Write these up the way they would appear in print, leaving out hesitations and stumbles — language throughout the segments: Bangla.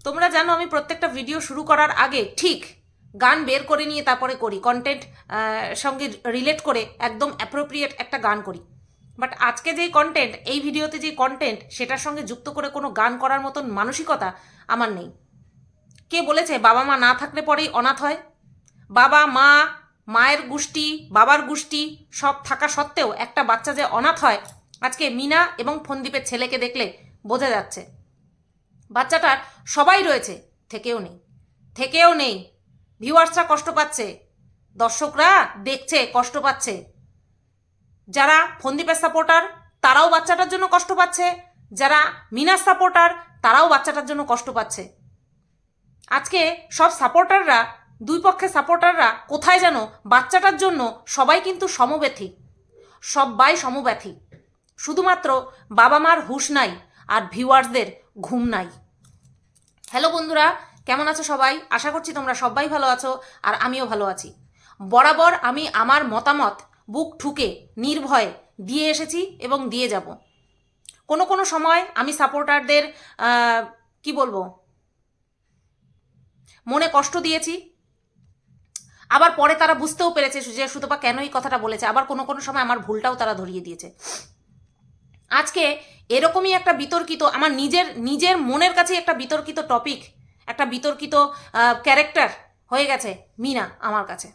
তোমরা জানো আমি প্রত্যেকটা ভিডিও শুরু করার আগে ঠিক গান বের করে নিয়ে তারপরে করি, কন্টেন্ট সঙ্গে রিলেট করে একদম অ্যাপ্রোপ্রিয়েট একটা গান করি। বাট আজকে যেই কন্টেন্ট, এই ভিডিওতে যেই কন্টেন্ট, সেটার সঙ্গে যুক্ত করে কোনো গান করার মতন মানসিকতা আমার নেই। কে বলেছে বাবা মা না থাকলে পরেই অনাথ হয়? বাবা মা, মায়ের গোষ্ঠী, বাবার গোষ্ঠী সব থাকা সত্ত্বেও একটা বাচ্চা যে অনাথ হয়, আজকে মিনা এবং ফন্দীপের ছেলেকে দেখলে বোঝা যাচ্ছে। বাচ্চাটার সবাই রয়েছে, থেকেও নেই, থেকেও নেই। ভিউয়ার্সরা কষ্ট পাচ্ছে, দর্শকরা দেখছে কষ্ট পাচ্ছে, যারা ফন্দীপের সাপোর্টার তারাও বাচ্চাটার জন্য কষ্ট পাচ্ছে, যারা মিনার সাপোর্টার তারাও বাচ্চাটার জন্য কষ্ট পাচ্ছে। আজকে সব সাপোর্টাররা, দুই পক্ষের সাপোর্টাররা কোথায় যেন বাচ্চাটার জন্য সবাই কিন্তু সমব্যথী, সবাই সমব্যথী। শুধুমাত্র বাবা মার হুঁশ নাই আর ভিউয়ার্সদের ঘুম নাই। হ্যালো বন্ধুরা, কেমন আছো সবাই? আশা করছি তোমরা সবাই ভালো আছো আর আমিও ভালো আছি। বরাবর আমি আমার মতামত বুক ঠুকে নির্ভয়ে দিয়ে এসেছি এবং দিয়ে যাব। কোনো কোনো সময় আমি সাপোর্টারদের কি বলবো, মনে কষ্ট দিয়েছি, আবার পরে তারা বুঝতেও পেরেছে যে সুতপা কেন এই কথাটা বলেছে, আবার কোনো কোনো সময় আমার ভুলটাও তারা ধরিয়ে দিয়েছে। আজকে এরকমই একটা বিতর্কিত, আমার নিজের মনের কাছে একটা বিতর্কিত টপিক, একটা বিতর্কিত ক্যারেক্টার হয়ে গেছে মিনা আমার কাছে।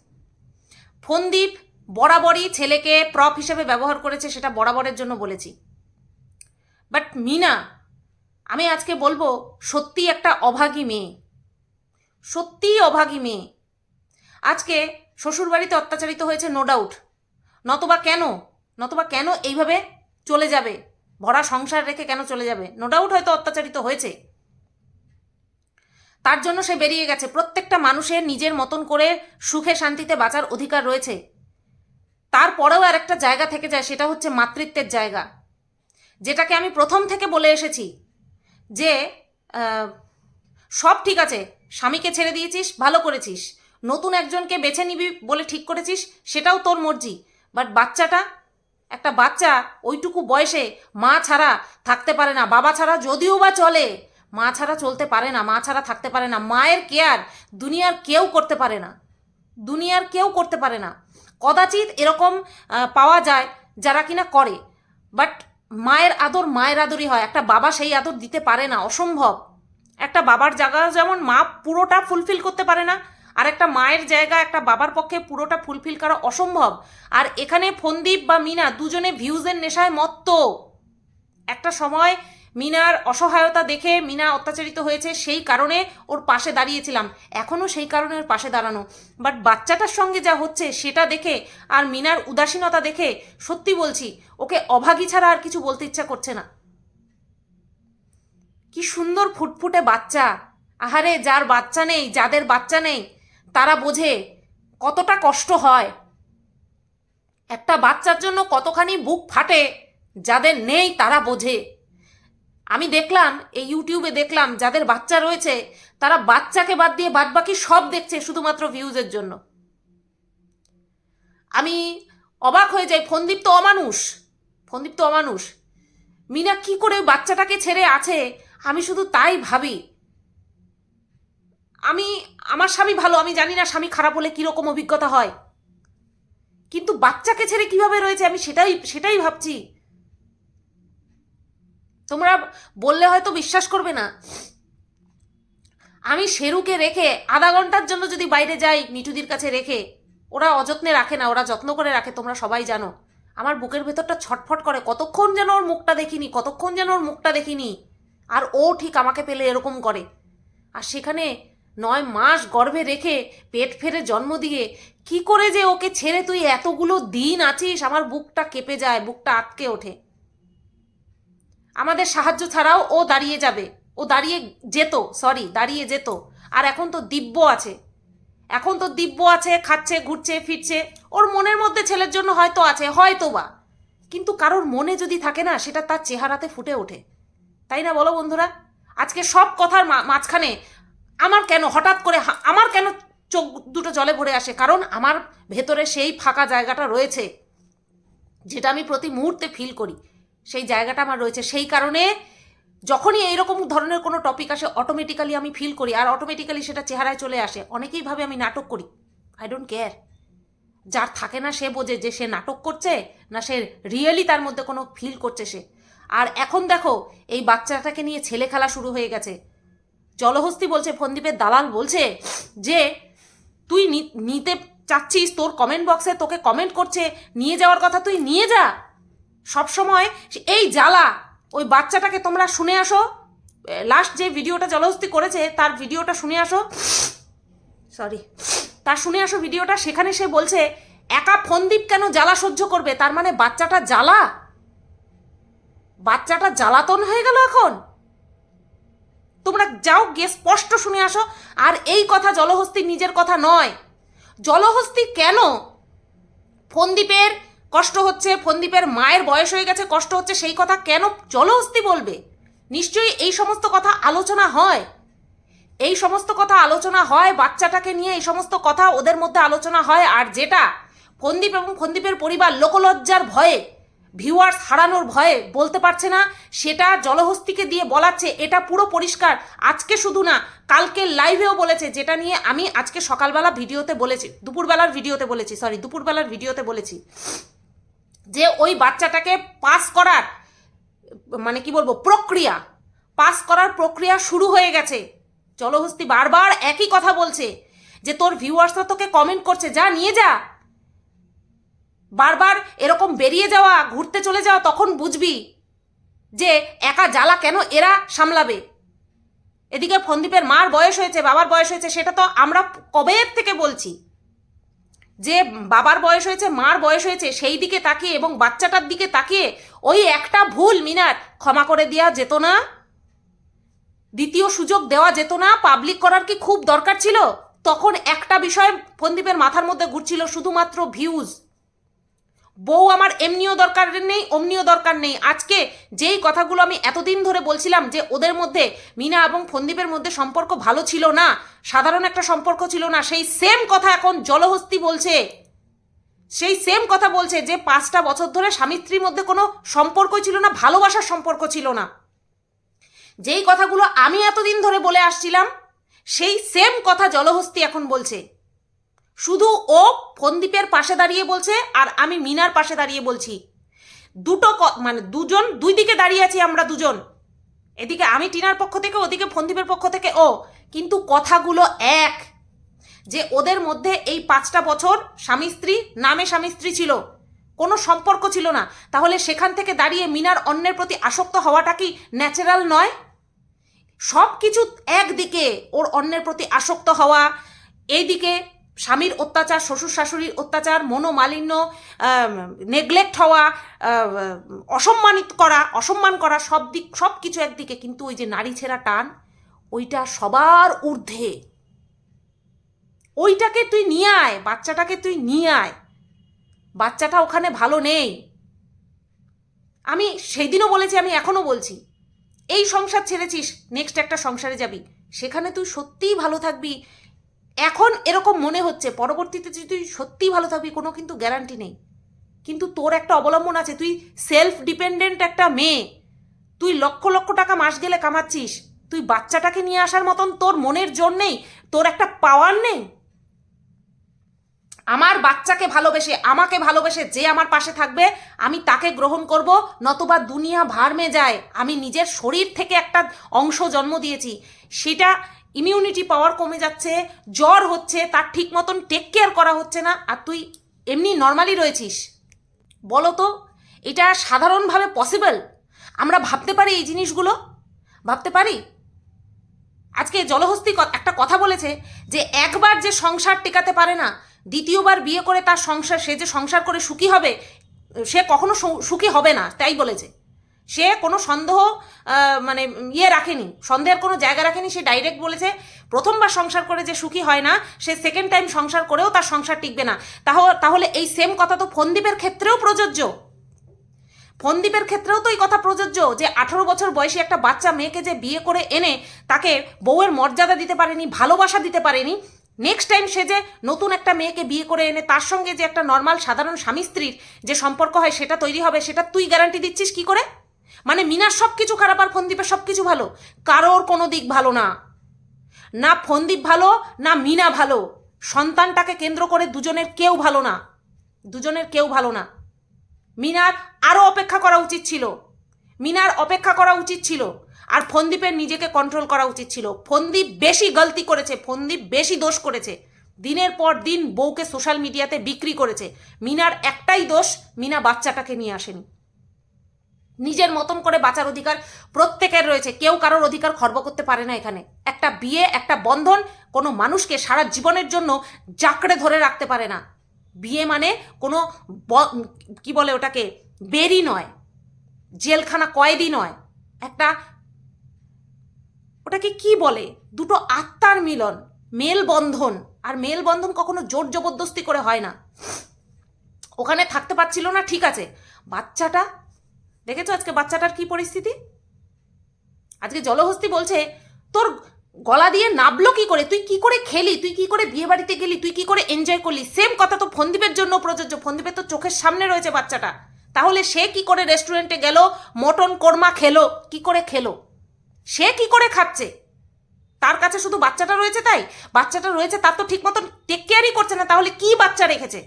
ফন্দীপ বরাবরই ছেলেকে প্রপ হিসেবে ব্যবহার করেছে, সেটা বরাবরের জন্য বলেছি। বাট মিনা, আমি আজকে বলবো, সত্যি একটা অভাগী মেয়ে, সত্যিই অভাগী মেয়ে। আজকে শ্বশুরবাড়িতে অত্যাচারিত হয়েছে, নো ডাউট, নতবা কেন এইভাবে চলে যাবে, ভরা সংসার রেখে কেন চলে যাবে? নো ডাউট হয়তো অত্যাচারিত হয়েছে, তার জন্য সে বেরিয়ে গেছে। প্রত্যেকটা মানুষের নিজের মতন করে সুখে শান্তিতে বাঁচার অধিকার রয়েছে। তারপরেও আর একটা জায়গা থেকে যায়, সেটা হচ্ছে মাতৃত্বের জায়গা, যেটাকে আমি প্রথম থেকে বলে এসেছি যে সব ঠিক আছে, স্বামীকে ছেড়ে দিয়েছিস, ভালো করেছিস, নতুন একজনকে বেছে নিবি বলে ঠিক করেছিস, সেটাও তোর মর্জি। বাট বাচ্চাটা, একটা বাচ্চা ওইটুকু বয়সে মা ছাড়া থাকতে পারে না, বাবা ছাড়া যদিও বা চলে, মা ছাড়া চলতে পারে না, মা ছাড়া থাকতে পারে না। মায়ের কেয়ার দুনিয়ার কেউ করতে পারে না, দুনিয়ার কেউ করতে পারে না। কদাচিৎ এরকম পাওয়া যায় যারা কিনা করে, বাট মায়ের আদর মায়ের আদরই হয়, একটা বাবা সেই আদর দিতে পারে না, অসম্ভব। একটা বাবার জায়গা যেমন মা পুরোটা ফুলফিল করতে পারে না, আর একটা মায়ের জায়গা একটা বাবার পক্ষে পুরোটা ফুলফিল করা অসম্ভব। আর এখানে ফন্দীপ বা মিনা দুজনে ভিউজের নেশায় মত্ত। একটা সময় মিনার অসহায়তা দেখে, মিনা অত্যাচারিত হয়েছে সেই কারণে ওর পাশে দাঁড়িয়েছিলাম, এখনও সেই কারণে ওর পাশে দাঁড়ানো। বাট বাচ্চাটার সঙ্গে যা হচ্ছে সেটা দেখে আর মিনার উদাসীনতা দেখে সত্যি বলছি, ওকে অভাগী ছাড়া আর কিছু বলতে ইচ্ছা করছে না। কি সুন্দর ফুটফুটে বাচ্চা, আহারে যার বাচ্চা নেই, যাদের বাচ্চা নেই তারা বোঝে কতটা কষ্ট হয়, একটা বাচ্চার জন্য কতখানি বুক ফাটে, যাদের নেই তারা বোঝে। আমি দেখলাম, এই ইউটিউবে দেখলাম, যাদের বাচ্চা রয়েছে তারা বাচ্চাকে বাদ দিয়ে বাদবাকি সব দেখছে শুধুমাত্র ভিউজের জন্য। আমি অবাক হয়ে যাই। ফন্দীপ তো অমানুষ, ফন্দীপ তো অমানুষ। মিনা কি করে বাচ্চাটাকে ছেড়ে আছে, আমি শুধু তাই ভাবি। আমার স্বামী ভালো, আমি জানি না স্বামী খারাপ হলে কিরকম অভিজ্ঞতা হয়, কিন্তু বাচ্চাকে ছেড়ে কিভাবে রয়েছে আমি সেটাই ভাবছি। তোমরা বললে হয়তো বিশ্বাস করবে না, আমি শেরুকে রেখে আধা ঘন্টার জন্য যদি বাইরে যাই মিঠুদির কাছে রেখে, ওরা অযত্নে রাখে না, ওরা যত্ন করে রাখে, তোমরা সবাই জানো। আমার বুকের ভেতরটা ছটফট করে, কতক্ষণ যেন ওর মুখটা দেখিনি, কতক্ষণ যেন ওর মুখটা দেখিনি। আর ও ঠিক আমাকে পেলে এরকম করে। আর সেখানে 9 মাস গর্ভে রেখে পেট ফেরে জন্ম দিয়ে কি করে যে ওকে ছেড়ে তুই এতগুলো দিন আছিস, আমার বুকটা কেঁপে যায়, বুকটা আটকে ওঠে। আমাদের সাহায্য ছাড়াও ও দাঁড়িয়ে যাবে, ও দাঁড়িয়ে যেত। আর এখন তো দিব্য আছে, খাচ্ছে ঘুরছে ফিরছে, ওর মনের মধ্যে ছেলের জন্য হয়তো আছে, হয়তো বা, কিন্তু কারোর মনে যদি থাকে না, সেটা তার চেহারাতে ফুটে ওঠে। তাই না বলো বন্ধুরা? আজকে সব কথার মাঝখানে আমার কেন হঠাৎ করে আমার কেন চোখ দুটো জলে ভরে আসে? কারণ আমার ভেতরে সেই ফাঁকা জায়গাটা রয়েছে, যেটা আমি প্রতি মুহূর্তে ফিল করি, সেই জায়গাটা আমার রয়েছে। সেই কারণে যখনই এইরকম ধরনের কোনো টপিক আসে অটোমেটিক্যালি আমি ফিল করি, আর অটোমেটিক্যালি সেটা চেহারায় চলে আসে। অনেকেই ভাবে আমি নাটক করি। I don't care. যার থাকে না সে বোঝে যে সে নাটক করছে না সে রিয়েলি তার মধ্যে কোনো ফিল করছে সে। আর এখন দেখো এই বাচ্চাটাকে নিয়ে ছেলে খেলা শুরু হয়ে গেছে। জলহস্তি বলছে, ফন্দীপের দালাল বলছে যে তুই নিতে চাচ্ছিস, তোর কমেন্ট বক্সে তোকে কমেন্ট করছে, নিয়ে যাওয়ার কথা তুই নিয়ে যা। সবসময় এই জ্বালা। ওই বাচ্চাটাকে তোমরা শুনে আসো, লাস্ট যে ভিডিওটা জলহস্তি করেছে তার ভিডিওটা শুনে আসো, সরি, তার শুনে আসো ভিডিওটা। সেখানে সে বলছে একা ফন্দীপ কেন জ্বালা সহ্য করবে, তার মানে বাচ্চাটা জ্বালা, বাচ্চাটা জ্বালাতন হয়ে গেল এখন। তোমরা যাও গিয়ে স্পষ্ট শুনে আসো। আর এই কথা জলহস্তির নিজের কথা নয়। জলহস্তি কেন ফন্দীপের কষ্ট হচ্ছে, ফন্দীপের মায়ের বয়স হয়ে গেছে কষ্ট হচ্ছে, সেই কথা কেন জলহস্তি বলবে? নিশ্চয়ই এই সমস্ত কথা আলোচনা হয়, এই সমস্ত কথা আলোচনা হয় বাচ্চাটাকে নিয়ে, এই সমস্ত কথা ওদের মধ্যে আলোচনা হয়। আর যেটা ফন্দীপ এবং ফন্দীপের পরিবার লোকলজ্জার ভয়ে, ভিউয়ার্স হারানোর ভয়ে বলতে পারছে না, সেটা জলহস্তিকে দিয়ে বলাচ্ছে। এটা পুরো পরিষ্কার। আজকে শুধু না, কালকে লাইভেও বলেছে, যেটা নিয়ে আমি আজকে সকালবেলা ভিডিওতে বলেছি, দুপুরবেলার ভিডিওতে বলেছি যে ওই বাচ্চাটাকে পাস করার মানে কি বলবো প্রক্রিয়া শুরু হয়ে গেছে। জলহস্তি বারবার একই কথা বলছে যে তোর ভিউয়ার্সরা তোকে কমেন্ট করছে, যা নিয়ে যা। বারবার এরকম বেরিয়ে যাওয়া, ঘুরতে চলে যাওয়া, তখন বুঝবি যে একা জ্বালা কেন এরা সামলাবে। এদিকে ফন্দীপের মার বয়স হয়েছে, বাবার বয়স হয়েছে, সেটা তো আমরা কবে থেকে বলছি যে বাবার বয়স হয়েছে, মার বয়স হয়েছে, সেই দিকে তাকিয়ে এবং বাচ্চাটার দিকে তাকিয়ে ওই একটা ভুল মিনার ক্ষমা করে দেওয়া যেত না? দ্বিতীয় সুযোগ দেওয়া যেত না? পাবলিক করার কি খুব দরকার ছিল? তখন একটা বিষয় ফন্দীপের মাথার মধ্যে ঘুরছিল, শুধুমাত্র ভিউজ। বউ আমার এমনিও দরকার নেই, অমনিও দরকার নেই। আজকে যেই কথাগুলো আমি এতদিন ধরে বলছিলাম যে ওদের মধ্যে, মিনা এবং ফন্দীপের মধ্যে সম্পর্ক ভালো ছিল না, সাধারণ একটা সম্পর্ক ছিল না, সেই সেম কথা এখন জলহস্তি বলছে। সেই সেম কথা বলছে যে 5টা বছর ধরে স্বামী স্ত্রীর মধ্যে কোনো সম্পর্কই ছিল না, ভালোবাসার সম্পর্ক ছিল না। যেই কথাগুলো আমি এতদিন ধরে বলে আসছিলাম সেই সেম কথা জলহস্তি এখন বলছে। শুধু ও ফন্দীপের পাশে দাঁড়িয়ে বলছে আর আমি মিনার পাশে দাঁড়িয়ে বলছি। মানে দুই দিকে দাঁড়িয়ে আছি আমরা দুজন। এদিকে আমি টিনার পক্ষ থেকে, ওদিকে ফন্দীপের পক্ষ থেকে ও। কিন্তু কথাগুলো এক, যে ওদের মধ্যে এই 5টা বছর স্বামী স্ত্রী, নামে স্বামী স্ত্রী ছিল, কোনো সম্পর্ক ছিল না। তাহলে সেখান থেকে দাঁড়িয়ে মিনার অন্যের প্রতি আসক্ত হওয়াটা কি ন্যাচারাল নয়? সব কিছু একদিকে, ওর অন্যের প্রতি আসক্ত হওয়া, এইদিকে স্বামীর অত্যাচার, শ্বশুর শাশুড়ির অত্যাচার, মনোমালিন্য, নেগলেক্ট হওয়া, অসম্মান করা, সব কিছু একদিকে। কিন্তু ওই যে নারী ছেঁড়া টান, ওইটা সবার ঊর্ধ্বে। ওইটাকে তুই নিয়ে আয়, বাচ্চাটাকে তুই নিয়ে আয়। বাচ্চাটা ওখানে ভালো নেই। আমি সেই দিনও বলেছি, আমি এখনো বলছি, এই সংসার ছেড়েছিস, নেক্সট একটা সংসারে যাবি, সেখানে তুই সত্যিই ভালো থাকবি। এখন এরকম মনে হচ্ছে, পরবর্তীতে তুই সত্যিই ভালো থাকবি কোনো কিন্তু গ্যারান্টি নেই। কিন্তু তোর একটা অবলম্বন আছে, তুই সেলফ ডিপেন্ডেন্ট একটা মেয়ে, তুই লক্ষ লক্ষ টাকা মাস গেলে কামাচ্ছিস, তুই বাচ্চাটাকে নিয়ে আসার মতন তোর মনের জোর নেই, তোর একটা পাওয়ার নেই। আমার বাচ্চাকে ভালোবেসে, আমাকে ভালোবেসে যে আমার পাশে থাকবে আমি তাকে গ্রহণ করব, নতবা দুনিয়া ভাড়মে যায়। আমি নিজের শরীর থেকে একটা অংশ জন্ম দিয়েছি, সেটা ইমিউনিটি পাওয়ার কমে যাচ্ছে, জ্বর হচ্ছে, তার ঠিক মতন টেক কেয়ার করা হচ্ছে না, আর তুই এমনি নর্মালি রয়েছিস। বলো তো এটা সাধারণভাবে পসিবল? আমরা ভাবতে পারি এই জিনিসগুলো? ভাবতে পারি? আজকে জলহস্তি একটা কথা বলেছে যে একবার যে সংসার টেকাতে পারে না, দ্বিতীয়বার বিয়ে করে তার সংসার, সে যে সংসার করে সুখী হবে, সে কখনো সুখী হবে না, তাই বলেছে। সে কোনো সন্দেহ মানে রাখেনি, সন্দেহের কোনো জায়গা রাখেনি। সে ডাইরেক্ট বলেছে প্রথমবার সংসার করে যে সুখী হয় না, সে সেকেন্ড টাইম সংসার করেও তার সংসার টিকবে না। তাহলে এই সেম কথা তো ফন্দীপের ক্ষেত্রেও প্রযোজ্য। ফন্দীপের ক্ষেত্রেও তো এই কথা প্রযোজ্য যে 18 বছর বয়সী একটা বাচ্চা মেয়েকে যে বিয়ে করে এনে তাকে বউয়ের মর্যাদা দিতে পারেনি, ভালোবাসা দিতে পারেনি, নেক্সট টাইম সে যে নতুন একটা মেয়েকে বিয়ে করে এনে তার সঙ্গে যে একটা নর্মাল সাধারণ স্বামী স্ত্রীর যে সম্পর্ক হয় সেটা তৈরি হবে, সেটা তুই গ্যারান্টি দিচ্ছিস কি করে? মানে মিনার সব কিছু খারাপ আর ফন্দীপের সব কিছু ভালো? কারোর কোনো দিক ভালো না। না ফন্দীপ ভালো, না মিনা ভালো। সন্তানটাকে কেন্দ্র করে দুজনের কেউ ভালো না, দুজনের কেউ ভালো না। মিনার আরও অপেক্ষা করা উচিত ছিল, মিনার অপেক্ষা করা উচিত ছিল। আর ফন্দীপের নিজেকে কন্ট্রোল করা উচিত ছিল। ফন্দীপ বেশি গলতি করেছে, ফন্দীপ বেশি দোষ করেছে। দিনের পর দিন বউকে সোশ্যাল মিডিয়াতে বিক্রি করেছে। মিনার একটাই দোষ, মিনা বাচ্চাটাকে নিয়ে আসেনি। নিজের মতন করে বাঁচার অধিকার প্রত্যেকের রয়েছে, কেউ কারোর অধিকার খর্ব করতে পারে না এখানে। একটা বিয়ে, একটা বন্ধন কোনো মানুষকে সারা জীবনের জন্য জাকড়ে ধরে রাখতে পারে না। বিয়ে মানে কোনো কি বলে ওটাকে, বেরি নয়, জেলখানা কয়েদি নয়, একটা ওটাকে কি বলে, দুটো আত্মার মিলন, মেলবন্ধন। আর মেলবন্ধন কখনো জোর জবরদস্তি করে হয় না। ওখানে থাকতে পারছিল না, ঠিক আছে। বাচ্চাটা দেখেছো আজকে বাচ্চাটার কি পরিস্থিতি? আজকে জলহস্তি বলছে তোর গলা দিয়ে নাবলো কি করে, তুই কি করে খেলি, তুই কি করে বিয়ে বাড়িতে গেলি, তুই কি করে এনজয় করলি। সেম কথা তো ফন্দীপের জন্য প্রযোজ্য। ফন্দীপের তো চোখের সামনে রয়েছে বাচ্চাটা, তাহলে সে কি করে রেস্টুরেন্টে গেল, মটন কোরমা খেলো, কি করে খেলো, সে কি করে খাচ্ছে? তার কাছে শুধু বাচ্চাটা রয়েছে তাই? বাচ্চাটা রয়েছে তার তো ঠিক মতন টেক কেয়ারই করছে না, তাহলে কি বাচ্চা রেখেছে?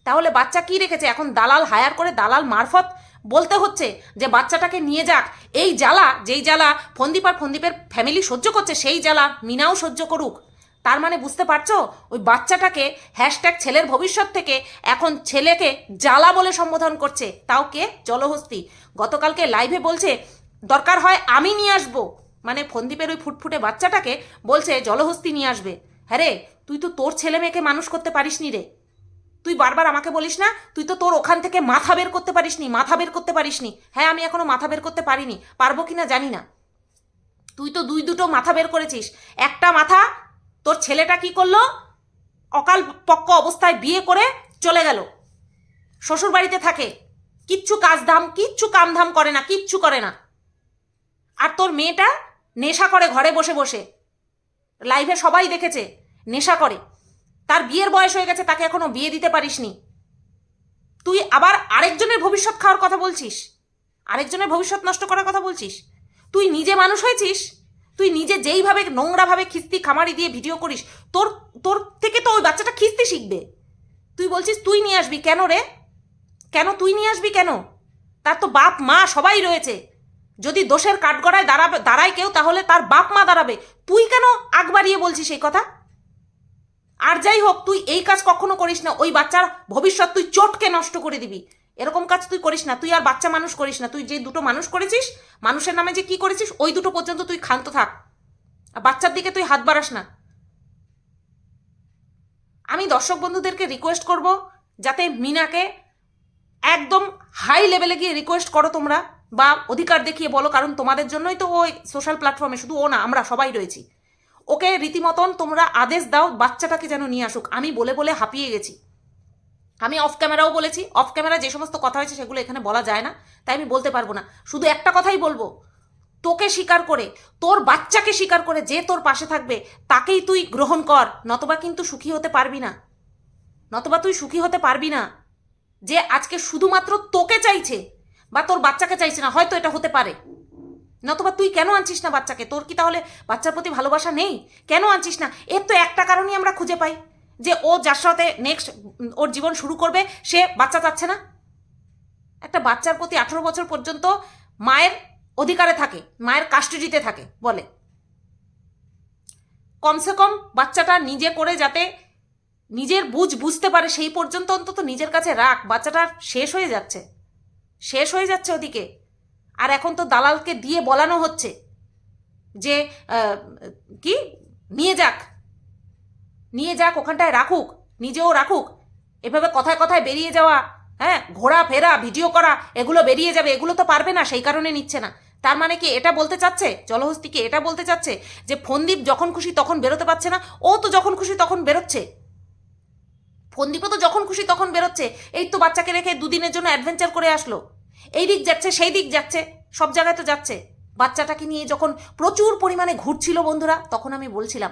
তাহলে বাচ্চা কি রেখেছে? এখন দালাল হায়ার করে, দালাল মারফত বলতে হচ্ছে যে বাচ্চাটাকে নিয়ে যাক। এই জ্বালা, যেই জ্বালা ফন্দীপ আর ফন্দীপের ফ্যামিলি সহ্য করছে, সেই জ্বালা মিনাও সহ্য করুক। তার মানে বুঝতে পারছো, ওই বাচ্চাটাকে হ্যাশট্যাগ ছেলের ভবিষ্যৎ থেকে এখন ছেলেকে জ্বালা বলে সম্বোধন করছে। তাও কে? জলহস্তি। গতকালকে লাইভে বলছে দরকার হয় আমি নিয়ে আসবো, মানে ফন্দীপের ওই ফুটফুটে বাচ্চাটাকে বলছে জলহস্তি নিয়ে আসবে। হ্যাঁ রে, তুই তো তোর ছেলে মেয়েকে মানুষ করতে পারিসনি রে। তুই বারবার আমাকে বলিস না তুই তো তোর ওখান থেকে মাথা বের করতে পারিসনি, মাথা বের করতে পারিসনি। হ্যাঁ, আমি এখনো মাথা বের করতে পারিনি, পারবো কিনা জানি না। তুই তো দুটো মাথা বের করেছিস। একটা মাথা তোর ছেলেটা কি করলো, অকাল পক্ক অবস্থায় বিয়ে করে চলে গেল, শ্বশুর বাড়িতে থাকে, কিচ্ছু কিচ্ছু কামধাম করে না, কিচ্ছু করে না। আর তোর মেয়েটা নেশা করে ঘরে বসে বসে, লাইভে সবাই দেখেছে নেশা করে। তার বিয়ের বয়স হয়ে গেছে, তাকে এখনো বিয়ে দিতে পারিসনি। তুই আবার আরেকজনের ভবিষ্যৎ খাওয়ার কথা বলছিস, আরেকজনের ভবিষ্যৎ নষ্ট করার কথা বলছিস। তুই নিজে মানুষ হয়েছিস, তুই নিজে যেইভাবে নোংরাভাবে খিস্তি খামারি দিয়ে ভিডিও করিস, তোর তোর থেকে তো ওই বাচ্চাটা খিস্তি শিখবে। তুই বলছিস তুই নিয়ে আসবি, কেন রে? কেন তুই নিয়ে আসবি কেন? তার তো বাপ মা সবাই রয়েছে। যদি দোষের কাঠগড়ায় দাঁড়ায় কেউ, তাহলে তার বাপ মা দাঁড়াবে। তুই কেন আগ বাড়িয়ে বলছিস এই কথা? আর যাই হোক, তুই এই কাজ কখনো করিস না। ওই বাচ্চার ভবিষ্যৎ তুই চটকে নষ্ট করে দিবি, এরকম কাজ তুই করিস না। তুই আর বাচ্চা মানুষ করিস না। তুই যে দুটো মানুষ করেছিস, মানুষের নামে যে কি করেছিস, ওই দুটো পর্যন্ত তুই ক্ষান্ত থাক। আর বাচ্চার দিকে তুই হাত বাড়াস না। আমি দর্শক বন্ধুদেরকে রিকোয়েস্ট করব, যাতে মিনাকে একদম হাই লেভেলে গিয়ে রিকোয়েস্ট করো তোমরা, বা অধিকার দেখিয়ে বলো, কারণ তোমাদের জন্যই তো ওই সোশ্যাল প্ল্যাটফর্মে, শুধু ও না, আমরা সবাই রয়েছি। ওকে রীতিমতন তোমরা আদেশ দাও বাচ্চাটাকে যেন নিয়ে আসুক। আমি বলে বলে হাঁপিয়ে গেছি। আমি অফ ক্যামেরাও বলেছি, অফ ক্যামেরা যে সমস্ত কথা হয়েছে সেগুলো এখানে বলা যায় না, তাই আমি বলতে পারবো না। শুধু একটা কথাই বলবো, তোকে স্বীকার করে, তোর বাচ্চাকে স্বীকার করে যে তোর পাশে থাকবে তাকেই তুই গ্রহণ কর, নতবা কিন্তু সুখী হতে পারবি না, নতবা তুই সুখী হতে পারবি না। যে আজকে শুধুমাত্র তোকে চাইছে বা তোর বাচ্চাকে চাইছে না, হয়তো এটা হতে পারে, নতবা তুই কেন আনছিস না বাচ্চাকে? তোর কি তাহলে বাচ্চার প্রতি ভালোবাসা নেই? কেন আনছিস না? এর তো একটা কারণই আমরা খুঁজে পাই, যে ও যার সাথে নেক্সট ওর জীবন শুরু করবে সে বাচ্চা চাচ্ছে না। একটা বাচ্চার প্রতি 18 বছর পর্যন্ত মায়ের অধিকারে থাকে, মায়ের কাস্টাডিতে থাকে বলে। কমসে কম বাচ্চাটা নিজে করে যাতে নিজের বুঝতে পারে, সেই পর্যন্ত অন্তত নিজের কাছে রাখ। বাচ্চাটা শেষ হয়ে যাচ্ছে, শেষ হয়ে যাচ্ছে ওদিকে। আর এখন তো দালালকে দিয়ে বলানো হচ্ছে যে কি নিয়ে যাক, নিয়ে যাক, ওখানটায় রাখুক, নিজেও রাখুক। এভাবে কথায় কথায় বেরিয়ে যাওয়া, হ্যাঁ, ঘোরাফেরা, ভিডিও করা, এগুলো বেরিয়ে যাবে, এগুলো তো পারবে না, সেই কারণে নিচ্ছে না। তার মানে কি এটা বলতে চাচ্ছে, জলহস্তিকে এটা বলতে চাচ্ছে যে ফন্দীপ যখন খুশি তখন বেরোতে পারছে না? ও তো যখন খুশি তখন বেরোচ্ছে, ফন্দীপও তো যখন খুশি তখন বেরোচ্ছে। এই তো বাচ্চাকে রেখে দুদিনের জন্য অ্যাডভেঞ্চার করে আসলো, এই দিক যাচ্ছে, সেই দিক যাচ্ছে, সব জায়গায় তো যাচ্ছে। বাচ্চাটাকে নিয়ে যখন প্রচুর পরিমাণে ঘুরছিল বন্ধুরা, তখন আমি বলছিলাম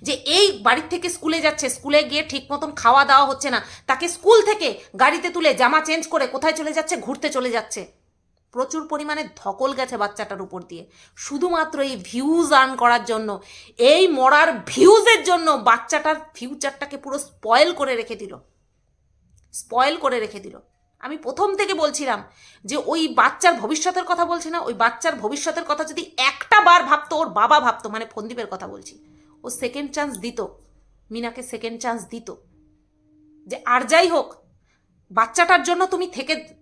যে এই বাড়ির থেকে স্কুলে যাচ্ছে, স্কুলে গিয়ে ঠিক মতন খাওয়া দাওয়া হচ্ছে না, তাকে স্কুল থেকে গাড়িতে তুলে জামা চেঞ্জ করে কোথায় চলে যাচ্ছে? ঘুরতে চলে যাচ্ছে। প্রচুর পরিমাণে ধকল গেছে বাচ্চাটার উপর দিয়ে, শুধুমাত্র এই ভিউজ আর্ন করার জন্য, এই মরার ভিউজের জন্য বাচ্চাটার ফিউচারটাকে পুরো স্পয়েল করে রেখে দিল। আমি প্রথম থেকে বলছিলাম যে ওই বাচ্চার ভবিষ্যতের কথা বলছি না, ওই বাচ্চার ভবিষ্যতের কথা যদি একটা বার ভাবতো, ওর বাবা ভাবতো, মানে ফন্দীপের কথা বলছি, ও সেকেন্ড চান্স দিত, মিনাকে সেকেন্ড চান্স দিত, যে আর যাই হোক বাচ্চাটার জন্য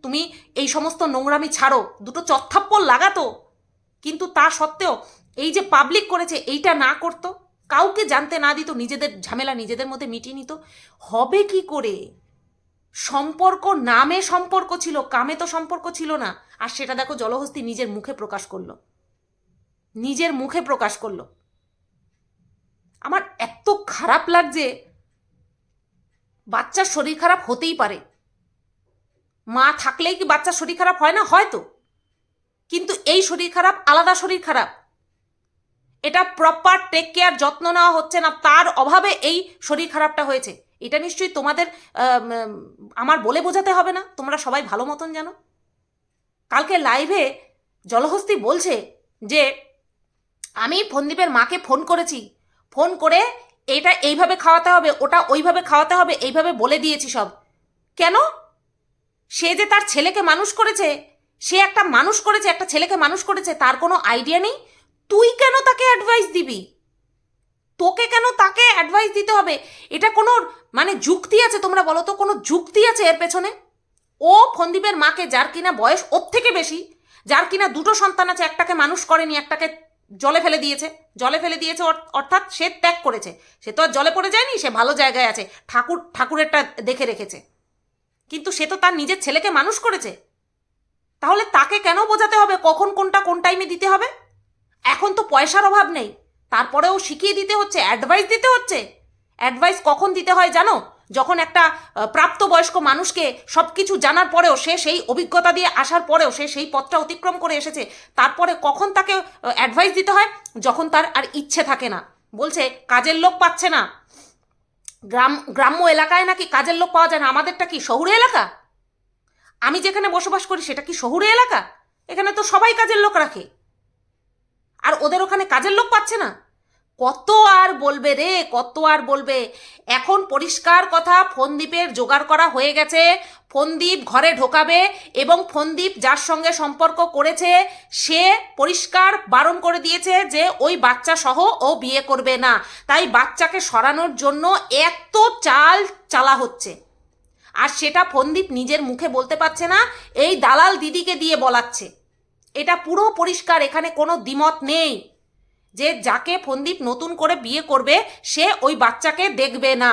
তুমি এই সমস্ত নোংরামি ছাড়ো, দুটো চত্থাপ্পড় লাগাতো। কিন্তু তা সত্ত্বেও এই যে পাবলিক করেছে এইটা না করতো, কাউকে জানতে না দিত, নিজেদের ঝামেলা নিজেদের মধ্যে মিটিয়ে নিত। হবে কি করে? সম্পর্ক নামে সম্পর্ক ছিল, কামে তো সম্পর্ক ছিল না। আর সেটা দেখো জলহস্তি নিজের মুখে প্রকাশ করলো। আমার এত খারাপ লাগছে। বাচ্চার শরীর খারাপ হতেই পারে, মা থাকলেই কি বাচ্চার শরীর খারাপ হয় না? হয়তো, কিন্তু এই শরীর খারাপ আলাদা শরীর খারাপ, এটা প্রপার টেক কেয়ার যত্ন নেওয়া হচ্ছে না, তার অভাবে এই শরীর খারাপটা হয়েছে। এটা নিশ্চয়ই তোমাদের আমার বলে বোঝাতে হবে না, তোমরা সবাই ভালো মতন জানো। কালকে লাইভে জলহস্তি বলছে যে আমি ফন্দীপের মাকে ফোন করেছি, ফোন করে এটা এইভাবে খাওয়াতে হবে, ওটা ওইভাবে খাওয়াতে হবে, এইভাবে বলে দিয়েছি সব। কেন? সে যে তার ছেলেকে মানুষ করেছে, একটা ছেলেকে মানুষ করেছে, তার কোনো আইডিয়া নেই? তুই কেন তাকে অ্যাডভাইস দিবি? তোকে কেন তাকে অ্যাডভাইস দিতে হবে? এটা কোনো মানে যুক্তি আছে? তোমরা বলো তো, কোনো যুক্তি আছে এর পেছনে? ও ফন্দীপের মাকে, যার কিনা বয়স ওর থেকে বেশি, যার কিনা দুটো সন্তান আছে, একটাকে মানুষ করেনি, একটাকে জলে ফেলে দিয়েছে, অর্থাৎ সে ত্যাগ করেছে। সে তো আর জলে পড়ে যায়নি, সে ভালো জায়গায় আছে, ঠাকুরেরটা দেখে রেখেছে, কিন্তু সে তো তার নিজের ছেলেকে মানুষ করেছে। তাহলে তাকে কেন বোঝাতে হবে কখন কোনটা কোন টাইমে দিতে হবে? এখন তো পয়সার অভাব নেই, তারপরেও শিখিয়ে দিতে হচ্ছে, অ্যাডভাইস দিতে হচ্ছে। অ্যাডভাইস কখন দিতে হয় জানো? যখন একটা প্রাপ্তবয়স্ক মানুষকে সব কিছু জানার পরেও, সে সেই অভিজ্ঞতা দিয়ে আসার পরেও, সে সেই পথটা অতিক্রম করে এসেছে, তারপরে কখন তাকে অ্যাডভাইস দিতে হয়? যখন তার আর ইচ্ছে থাকে না। বলছে কাজের লোক পাচ্ছে না, গ্রাম্য এলাকায় নাকি কাজের লোক পাওয়া যায় না। আমাদেরটা কি শহুরে এলাকা? আমি যেখানে বসবাস করি সেটা কি শহুরে এলাকা? এখানে তো সবাই কাজের লোক রাখে, আর ওদের ওখানে কাজের লোক পাচ্ছে না। কত আর বলবে রে, কত আর বলবে? এখন পরিষ্কার কথা, ফন্দীপের জোগাড় করা হয়ে গেছে। ফন্দীপ ঘরে ঢোকাবে, এবং ফন্দীপ যার সঙ্গে সম্পর্ক করেছে সে পরিষ্কার বারণ করে দিয়েছে যে ওই বাচ্চা সহ ও বিয়ে করবে না। তাই বাচ্চাকে সরানোর জন্য এত চালা হচ্ছে, আর সেটা ফন্দীপ নিজের মুখে বলতে পারছে না, এই দালাল দিদিকে দিয়ে বলাচ্ছে। এটা পুরো পরিষ্কার, এখানে কোনো দ্বিমত নেই যে যাকে ফন্দীপ নতুন করে বিয়ে করবে সে ওই বাচ্চাকে দেখবে না।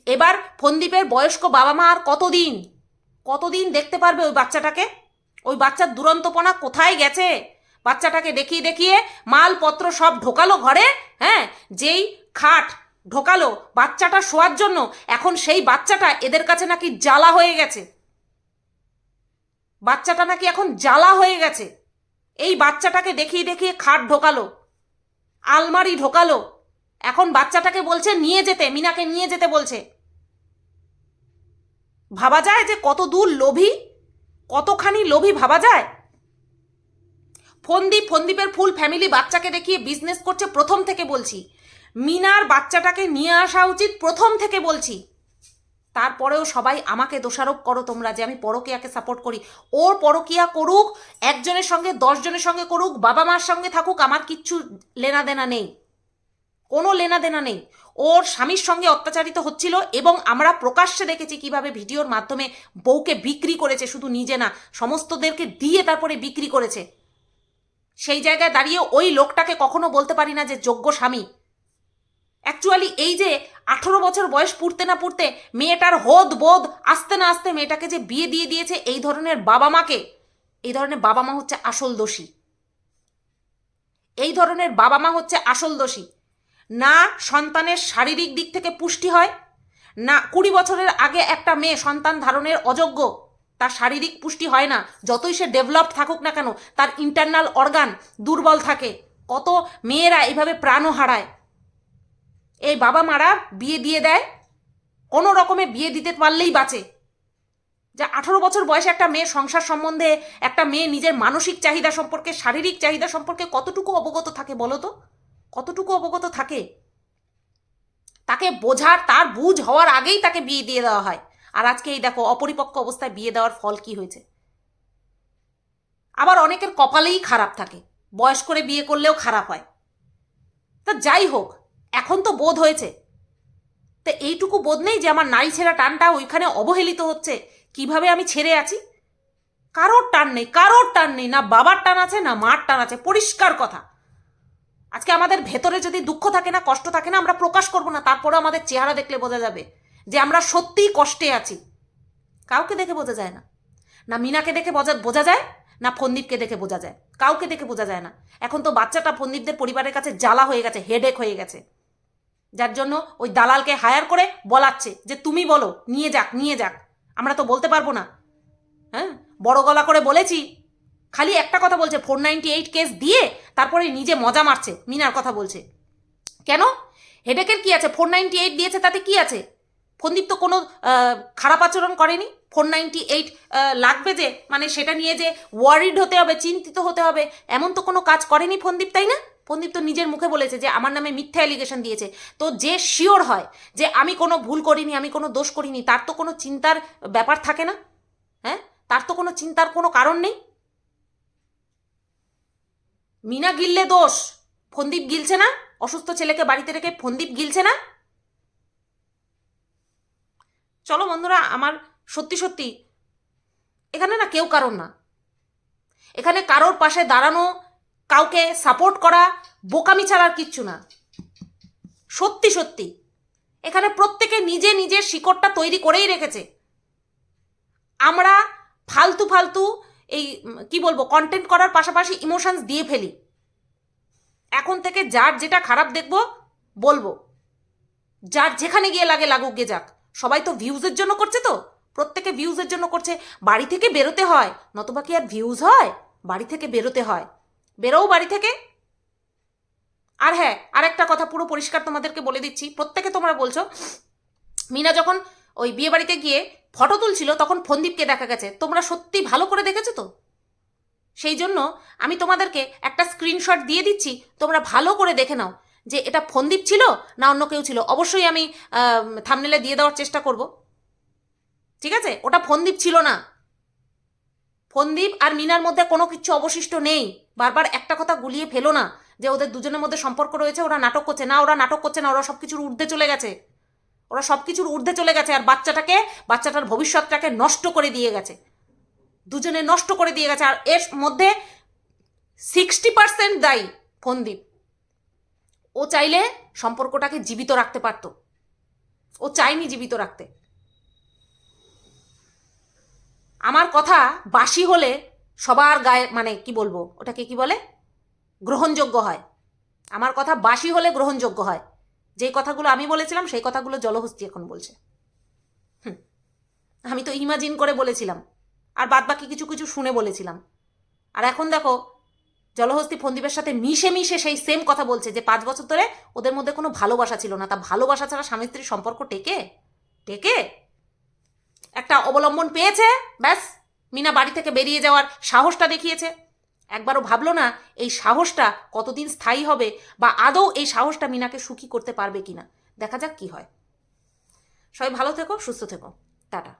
এবার ফন্দীপের বয়স্ক বাবা মা আর কতদিন দেখতে পারবে ওই বাচ্চাটাকে? ওই বাচ্চার দুরন্তপনা কোথায় গেছে? বাচ্চাটাকে দেখিয়ে দেখিয়ে মালপত্র সব ঢোকালো ঘরে, হ্যাঁ, যেই খাট ঢোকালো বাচ্চাটা শোয়ার জন্য, এখন সেই বাচ্চাটা এদের কাছে নাকি জ্বালা হয়ে গেছে। বাচ্চাটা নাকি এখন জ্বালা হয়ে গেছে। এই বাচ্চাটাকে দেখিয়ে দেখিয়ে খাট ঢোকালো, আলমারি ঢোকালো, এখন বাচ্চাটাকে বলছে নিয়ে যেতে, মিনাকে নিয়ে যেতে বলছে। ভাবা যায় যে কত দূর লোভী, কতখানি লোভী ভাবা যায়? ফন্দীপের ফুল ফ্যামিলি বাচ্চাকে দেখিয়ে বিজনেস করছে, প্রথম থেকে বলছি। মিনার বাচ্চাটাকে নিয়ে আসা উচিত, প্রথম থেকে বলছি। তারপরেও সবাই আমাকে দোষারোপ করো তোমরা যে আমি পরকীয়াকে সাপোর্ট করি। ওর পরকীয়া করুক, একজনের সঙ্গে 10 জনের সঙ্গে করুক, বাবা মার সঙ্গে থাকুক, আমার কিচ্ছু লেনাদেনা নেই, কোনো লেনাদেনা নেই। ওর স্বামীর সঙ্গে অত্যাচারিত হচ্ছিল, এবং আমরা প্রকাশ্যে দেখেছি কিভাবে ভিডিওর মাধ্যমে বউকে বিক্রি করেছে, শুধু নিজে না সমস্তদেরকে দিয়ে তারপরে বিক্রি করেছে। সেই জায়গায় দাঁড়িয়ে ওই লোকটাকে কখনো বলতে পারি না যে যোগ্য স্বামী। অ্যাকচুয়ালি এই যে 18 বছর বয়স পুড়তে না পুড়তে মেয়েটার হোদ বোধ আসতে না আসতে মেয়েটাকে যে বিয়ে দিয়ে দিয়েছে, এই ধরনের বাবা মাকে, এই ধরনের বাবা মা হচ্ছে আসল দোষী। এই ধরনের বাবা মা হচ্ছে আসল দোষী। না সন্তানের শারীরিক দিক থেকে পুষ্টি হয়, না 20 বছরের আগে একটা মেয়ে সন্তান ধারণের অযোগ্য, তার শারীরিক পুষ্টি হয় না, যতই সে ডেভেলপড থাকুক না কেন, তার ইন্টারনাল অর্গান দুর্বল থাকে। কত মেয়েরা এইভাবে প্রাণও হারায়। এই বাবা মারা বিয়ে দিয়ে দেয়, কোনো রকমে বিয়ে দিতে পারলেই বাঁচে, যে 18 বছর বয়সে একটা মেয়ে সংসার সম্বন্ধে, একটা মেয়ে নিজের মানসিক চাহিদা সম্পর্কে, শারীরিক চাহিদা সম্পর্কে কতটুকু অবগত থাকে বলো তো? কতটুকু অবগত থাকে? তাকে বোঝার, তার বুঝ হওয়ার আগেই তাকে বিয়ে দিয়ে দেওয়া হয়। আর আজকে এই দেখো অপরিপক্ক অবস্থায় বিয়ে দেওয়ার ফল কি হয়েছে। আবার অনেকের কপালেই খারাপ থাকে, বয়স করে বিয়ে করলেও খারাপ হয়। তা যাই হোক, এখন তো বোধ হয়েছে, তো এইটুকু বোধ নেই যে আমার নারী ছেঁড়া টানটা ওইখানে অবহেলিত হচ্ছে, কিভাবে আমি ছেড়ে আছি। কারোর টান নেই, কারোর টান নেই, না বাবার টান আছে না মার টান আছে, পরিষ্কার কথা। আজকে আমাদের ভেতরে যদি দুঃখ থাকে না, কষ্ট থাকে না, আমরা প্রকাশ করবো না, তারপরে আমাদের চেহারা দেখলে বোঝা যাবে যে আমরা সত্যিই কষ্টে আছি। কাউকে দেখে বোঝা যায় না, না মিনাকে দেখে বোঝা যায়, না ফন্দীপকে দেখে বোঝা যায়, কাউকে দেখে বোঝা যায় না। এখন তো বাচ্চাটা ফন্দীপদের পরিবারের কাছে জ্বালা হয়ে গেছে, হেডেক হয়ে গেছে, যার জন্য ওই দালালকে হায়ার করে বলাচ্ছে যে তুমি বলো, নিয়ে যাক নিয়ে যাক, আমরা তো বলতে পারবো না। হ্যাঁ, বড় গলা করে বলেছি, খালি একটা কথা বলছে 498 কেস দিয়ে তারপরে নিজে মজা মারছে, মিনার কথা বলছে। কেন? হেডেকের কি আছে? 498 দিয়েছে, তাতে কি আছে? ফন্দীপ তো কোনো খারাপ আচরণ করেনি। 498 লাগবে যে মানে সেটা নিয়ে যে ওয়ারিড হতে হবে, চিন্তিত হতে হবে, এমন তো কোনো কাজ করেনি ফন্দীপ, তাই না? ফন্দীপ তো নিজের মুখে বলেছে যে আমার নামে মিথ্যা অ্যালিগেশন দিয়েছে। তো যে শিওর হয় যে আমি কোনো ভুল করিনি, আমি কোনো দোষ করিনি, তার তো কোনো চিন্তার ব্যাপার থাকে না। হ্যাঁ, তার তো কোনো চিন্তার কোনো কারণ নেই। মিনা গিললে দোষ, ফন্দীপ গিলছে না? অসুস্থ ছেলেকে বাড়িতে রেখে ফন্দীপ গিলছে না? চলো বন্ধুরা, আমার সত্যি সত্যি এখানে না কেউ কারণ না, এখানে কারোর পাশে দাঁড়ানো, কাউকে সাপোর্ট করা বোকামি ছাড়ার কিচ্ছু না। সত্যি সত্যি এখানে প্রত্যেকে নিজে নিজের শিকড়টা তৈরি করেই রেখেছে। আমরা ফালতু ফালতু এই কি বলবো কন্টেন্ট করার পাশাপাশি ইমোশনস দিয়ে ফেলি। এখন থেকে যার যেটা খারাপ দেখবো বলবো, যার যেখানে গিয়ে লাগে লাগুক গে যাক। সবাই তো ভিউজের জন্য করছে, তো প্রত্যেকে ভিউজের জন্য করছে। বাড়ি থেকে বেরোতে হয়, নতুবা কি আর ভিউজ হয়? বাড়ি থেকে বেরোতে হয়, বেরোও বাড়ি থেকে। আর হ্যাঁ, আরেকটা কথা পুরো পরিষ্কার তোমাদেরকে বলে দিচ্ছি, প্রত্যেকে তোমরা বলছো মিনা যখন ওই বিয়ে বাড়িতে গিয়ে ফটো তুলছিল তখন ফন্দীপকে দেখা গেছে। তোমরা সত্যি ভালো করে দেখেছো তো? সেই জন্য আমি তোমাদেরকে একটা স্ক্রিনশট দিয়ে দিচ্ছি, তোমরা ভালো করে দেখে নাও যে এটা ফন্দীপ ছিল না অন্য কেউ ছিল। অবশ্যই আমি থাম্বনেলে দিয়ে দেওয়ার চেষ্টা করব, ঠিক আছে? ওটা ফন্দীপ ছিল না। ফন্দীপ আর মিনার মধ্যে কোনো কিছু অবশিষ্ট নেই। বারবার একটা কথা গুলিয়ে ফেলো না যে ওদের দুজনের মধ্যে সম্পর্ক রয়েছে, ওরা নাটক করছে। না, ওরা নাটক করছে না, ওরা সব কিছুর ঊর্ধ্বে চলে গেছে। ওরা সব কিছুর ঊর্ধ্বে চলে গেছে আর বাচ্চাটার ভবিষ্যৎটাকে নষ্ট করে দিয়ে গেছে, দুজনে নষ্ট করে দিয়ে গেছে। আর এর মধ্যে 60% দায়ী ফন্দীপ। ও চাইলে সম্পর্কটাকে জীবিত রাখতে পারত, ও চাইনি জীবিত রাখতে। আমার কথা বাসি হলে সবার গায়ে মানে কি বলবো ওটাকে কি বলে, গ্রহণযোগ্য হয়। আমার কথা বাসি হলে গ্রহণযোগ্য হয়। যেই কথাগুলো আমি বলেছিলাম সেই কথাগুলো জলহস্তি এখন বলছে। আমি তো ইমাজিন করে বলেছিলাম আর বাদ বাকি কিছু কিছু শুনে বলেছিলাম। আর এখন দেখো জলহস্তি ফন্দীপের সাথে মিশে মিশে সেই সেম কথা বলছে যে 5 বছর ধরে ওদের মধ্যে কোনো ভালোবাসা ছিল না। তা ভালোবাসা ছাড়া স্বামী স্ত্রীর সম্পর্ক টেকে? টেকে? একটা অবলম্বন পেয়েছে, ব্যাস মিনা বাড়ি থেকে বেরিয়ে যাওয়ার সাহসটা দেখিয়েছে। একবারও ভাবলো না এই সাহসটা কতদিন স্থায়ী হবে, বা আদৌ এই সাহসটা মিনাকে সুখী করতে পারবে কিনা। দেখা যাক কি হয়। সবাই ভালো থেকো, সুস্থ থেকো, টাটা।